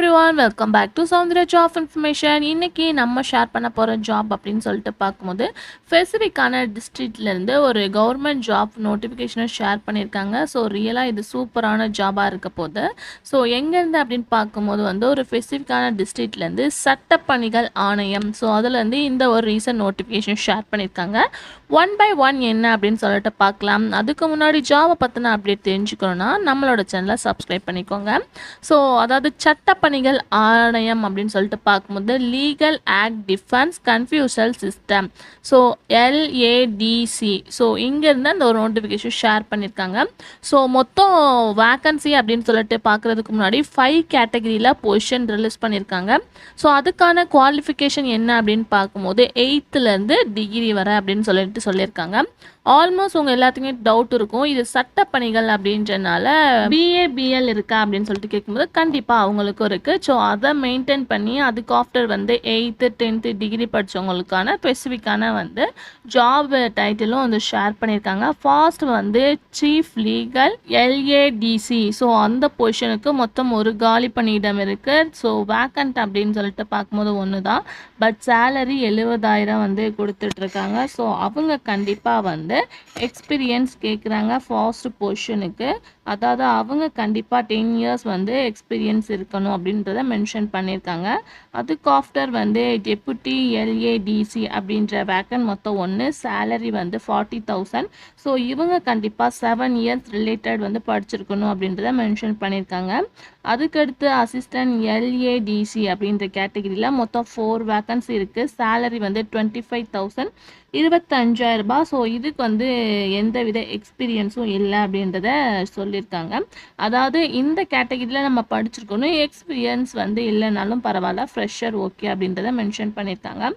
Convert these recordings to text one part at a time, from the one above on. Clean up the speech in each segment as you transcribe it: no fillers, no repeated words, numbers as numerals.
everyone, welcome back to Soundra Job Information. இன்னைக்கு நம்ம share பண்ண போகிற ஜாப் அப்படின்னு சொல்லிட்டு பார்க்கும்போது ஸ்பெசிஃபிக்கான டிஸ்ட்ரிக்ட்லேருந்து ஒரு கவர்மெண்ட் ஜாப் நோட்டிஃபிகேஷனை ஷேர் பண்ணியிருக்காங்க. ஸோ ரியலாக இது சூப்பரான ஜாபாக இருக்க போகுது. ஸோ எங்கேருந்து அப்படின்னு பார்க்கும்போது ஒரு ஸ்பெசிஃபிக்கான டிஸ்ட்ரிக்ட்லேருந்து சட்டப்பணிகள் ஆணையம். ஸோ அதுலேருந்து இந்த ஒரு ரீசன்ட் நோட்டிஃபிகேஷன் ஷேர் பண்ணியிருக்காங்க. 1 by 1 என்ன அப்படின்னு சொல்லிட்டு பார்க்கலாம். அதுக்கு முன்னாடி ஜாபை பற்றின அப்டேட் தெரிஞ்சுக்கணுன்னா நம்மளோட சேனலை சப்ஸ்கிரைப் பண்ணிக்கோங்க. ஸோ அதாவது சட்டப்பணிகள் ஆணையம் அப்படின்னு சொல்லிட்டு பார்க்கும்போது legal act defence counsel system, so LADC. So இங்கேருந்து அந்த ஒரு நோட்டிஃபிகேஷன் ஷேர் பண்ணியிருக்காங்க. ஸோ மொத்தம் வேக்கன்சி அப்படின்னு சொல்லிட்டு பார்க்குறதுக்கு முன்னாடி 5 கேட்டகரியில் பொசிஷன் ரிலீஸ் பண்ணியிருக்காங்க. ஸோ அதுக்கான குவாலிஃபிகேஷன் என்ன அப்படின்னு பார்க்கும்போது 8th டிகிரி வரை அப்படின்னு சொல்லியிருக்காங்க. ஆல்மோஸ்ட் உங்கள் எல்லாத்துக்குமே டவுட் இருக்கும், இது சட்டப்பணிகள் அப்படின்றனால BABL இருக்கா அப்படின்னு சொல்லிட்டு கேட்கும்போது கண்டிப்பாக அவங்களுக்கும் இருக்குது. ஸோ அதை மெயின்டைன் பண்ணி அதுக்கு ஆஃப்டர் 8th 10th டிகிரி படித்தவங்களுக்கான ஸ்பெசிஃபிக்கான ஜாப் டைட்டிலும் ஷேர் பண்ணியிருக்காங்க. First chief legal LADC. So அந்த பொசிஷனுக்கு மொத்தம் ஒரு காலி பணியிடம் இருக்குது. ஸோ வேக்கண்ட் அப்படின்னு சொல்லிட்டு பார்க்கும்போது ஒன்று தான், பட் சேலரி 70,000 கொடுத்துட்ருக்காங்க. ஸோ அவங்க கண்டிப்பாக எக்ஸ்பீரியன்ஸ் கேட்குறாங்க ஃபாஸ்ட் பொசிஷனுக்கு. அதாவது அவங்க கண்டிப்பாக 10 years எக்ஸ்பீரியன்ஸ் இருக்கணும் அப்படின்றத மென்ஷன் பண்ணியிருக்காங்க. அதுக்கு ஆஃப்டர் டெப்புட்டி LADC அப்படின்ற வேக்கன் மொத்தம் 1, சேலரி 40,000. ஸோ இவங்க கண்டிப்பாக 7 years ரிலேட்டட் படிச்சிருக்கணும் அப்படின்றத மென்ஷன் பண்ணியிருக்காங்க. அதுக்கடுத்து அசிஸ்டன்ட் LADC அப்படின்ற கேட்டகரியில் மொத்தம் 4 வேக்கன்சி இருக்குது. சேலரி 25,000, 25,000. ஸோ இதுக்கு எந்த வித எக்ஸ்பீரியன்ஸும் இல்லை அப்படின்றத சொல்லியிருக்காங்க. அதாவது இந்த கேட்டகரியில் நம்ம படிச்சிருக்கணும், எக்ஸ்பீரியன்ஸ் இல்லைனாலும் பரவாயில்ல, ஃப்ரெஷர் ஓகே அப்படின்றத மென்ஷன் பண்ணியிருக்காங்க.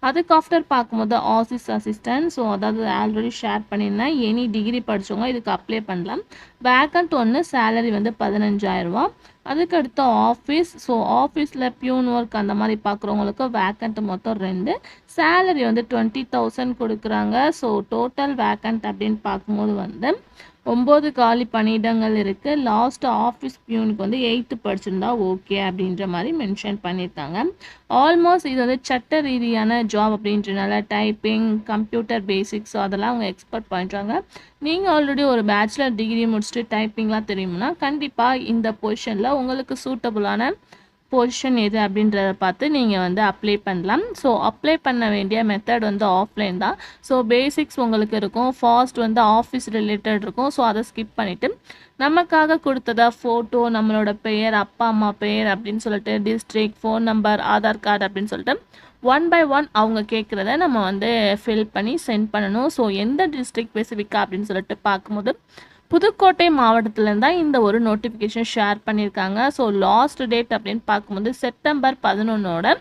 அதுக்கு ஆஃப்டர் பார்க்கும்போது ஆஃபீஸ் அசிஸ்டன்ட். ஸோ அதாவது ஆல்ரெடி ஷேர் பண்ணியிருந்தேன், எனி டிகிரி படித்தவங்க இதுக்கு அப்ளை பண்ணலாம். Vacant 1, salary 15,000. அதுக்கடுத்து ஆஃபீஸ். ஸோ ஆஃபீஸில் பியூன் ஒர்க் அந்த மாதிரி பார்க்குறவங்களுக்கு வேக்கண்ட் மொத்தம் 2, சேலரி 20,000 கொடுக்குறாங்க. ஸோ டோட்டல் வேக்கண்ட் அப்படின்னு பார்க்கும்போது 9 காலி பணியிடங்கள் இருக்குது. லாஸ்ட் ஆஃபீஸ் பியூனுக்கு 8th படிச்சிருந்தா ஓகே அப்படின்ற மாதிரி மென்ஷன் பண்ணியிருக்காங்க. ஆல்மோஸ்ட் இது சட்ட ரீதியான ஜாப் அப்படின்றனால டைப்பிங், கம்ப்யூட்டர் பேசிக்ஸ் அதெல்லாம் அவங்க எக்ஸ்பெக்ட் பண்ணுறாங்க. நீங்கள் ஆல்ரெடி ஒரு பேச்சுலர் டிகிரி முடிச்சுட்டு டைப்பிங்லாம் தெரியும்னா கண்டிப்பாக இந்த பொசிஷனில் உங்களுக்கு சூட்டபுளான பொசிஷன் எது அப்படின்றத பார்த்து நீங்கள் அப்ளை பண்ணலாம். ஸோ அப்ளை பண்ண வேண்டிய மெத்தட் ஆஃப்லைன் தான். ஸோ பேசிக்ஸ் உங்களுக்கு இருக்கும், ஃபாஸ்ட் ஆஃபீஸ் ரிலேட்டட் இருக்கும். ஸோ அதை ஸ்கிப் பண்ணிவிட்டு நமக்காக கொடுத்ததா ஃபோட்டோ, நம்மளோட பெயர், அப்பா அம்மா பெயர் அப்படின்னு சொல்லிட்டு district, phone number, Aadhaar card அப்படின்னு சொல்லிட்டு 1 by 1 அவங்க கேட்குறத நம்ம ஃபில் பண்ணி சென்ட் பண்ணணும். ஸோ எந்த டிஸ்ட்ரிக்ட் ஸ்பெசிஃபிக்காக அப்படின்னு சொல்லிட்டு பார்க்கும்போது புதுக்கோட்டை மாவட்டத்துலேருந்து தான் இந்த ஒரு நோட்டிஃபிகேஷன் ஷேர் பண்ணியிருக்காங்க. ஸோ லாஸ்ட் டேட் அப்படின்னு பார்க்கும்போது செப்டம்பர் 11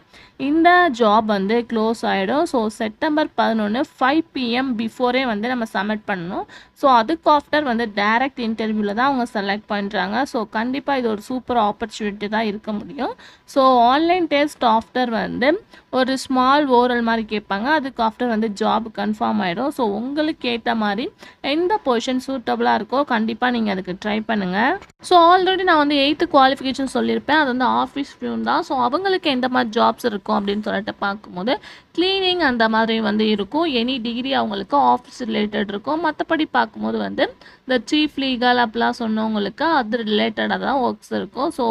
இந்த ஜாப் க்ளோஸ் ஆகிடும். ஸோ செப்டம்பர் 11 5 PM பிஃபோரே நம்ம சப்மிட் பண்ணணும். ஸோ அதுக்கு ஆஃப்டர் டைரக்ட் இன்டர்வியூவில் தான் அவங்க செலக்ட் பண்ணுறாங்க. ஸோ கண்டிப்பாக இது ஒரு சூப்பர் ஆப்பர்ச்சுனிட்டி தான் இருக்க முடியும். ஸோ ஆன்லைன் டெஸ்ட் ஆஃப்டர் ஒரு ஸ்மால் ஓரல் மாதிரி கேட்பாங்க. அதுக்கு ஆஃப்டர் ஜாப் கன்ஃபார்ம் ஆகிடும். ஸோ உங்களுக்கு ஏற்ற மாதிரி எந்த பொசிஷன் சூட்டபுளாக இருக்கோ கண்டிப்பாக நீங்கள் அதுக்கு ட்ரை பண்ணுங்கள். ஸோ ஆல்ரெடி நான் 8th குவாலிஃபிகேஷன் சொல்லியிருப்பேன், அது ஆஃபீஸ் பியூன் தான். ஸோ அவங்களுக்கு எந்த மாதிரி ஜாப்ஸ் இருக்கும் அப்படின்னு சொல்லிட்டு பார்க்கும்போது கிளீனிங் அந்த மாதிரி இருக்கும். எனி டிகிரி அவங்களுக்கு ஆஃபீஸ் ரிலேட்டட் இருக்கும். மற்றபடி பார்க்கும்போது இந்த சீஃப் லீகல் அப்படிலாம் சொன்னவங்களுக்கு அது ரிலேட்டடாக தான் ஒர்க்ஸ் இருக்கும். ஸோ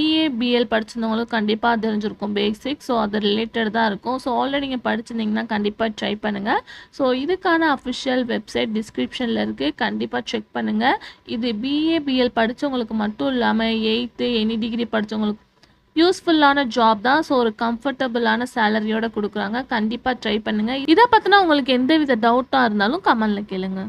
BABL படிச்சிருந்தவங்களுக்கு கண்டிப்பாக தெரிஞ்சிருக்கும் பேசிக். ஸோ அது ரிலேட்டட் தான் இருக்கும். ஸோ ஆல்ரெடி நீங்கள் படிச்சிருந்தீங்கன்னா கண்டிப்பாக ட்ரை பண்ணுங்கள். ஸோ இதுக்கான அஃபிஷியல் வெப்சைட் டிஸ்கிரிப்ஷனில் இருக்குது, கண்டிப்பாக செக் பண்ணுங்கள். இது BABL படித்தவங்களுக்கு மட்டும் இல்லாமல் 8th எனி டிகிரி படித்தவங்களுக்கு யூஸ்ஃபுல்லான ஜாப் தான். ஸோ ஒரு கம்ஃபர்டபுளான சேலரியோட கொடுக்குறாங்க. கண்டிப்பாக ட்ரை பண்ணுங்கள். இதை பற்றினா உங்களுக்கு எந்த வித டவுட்டாக இருந்தாலும் கமெண்டில் கேளுங்க.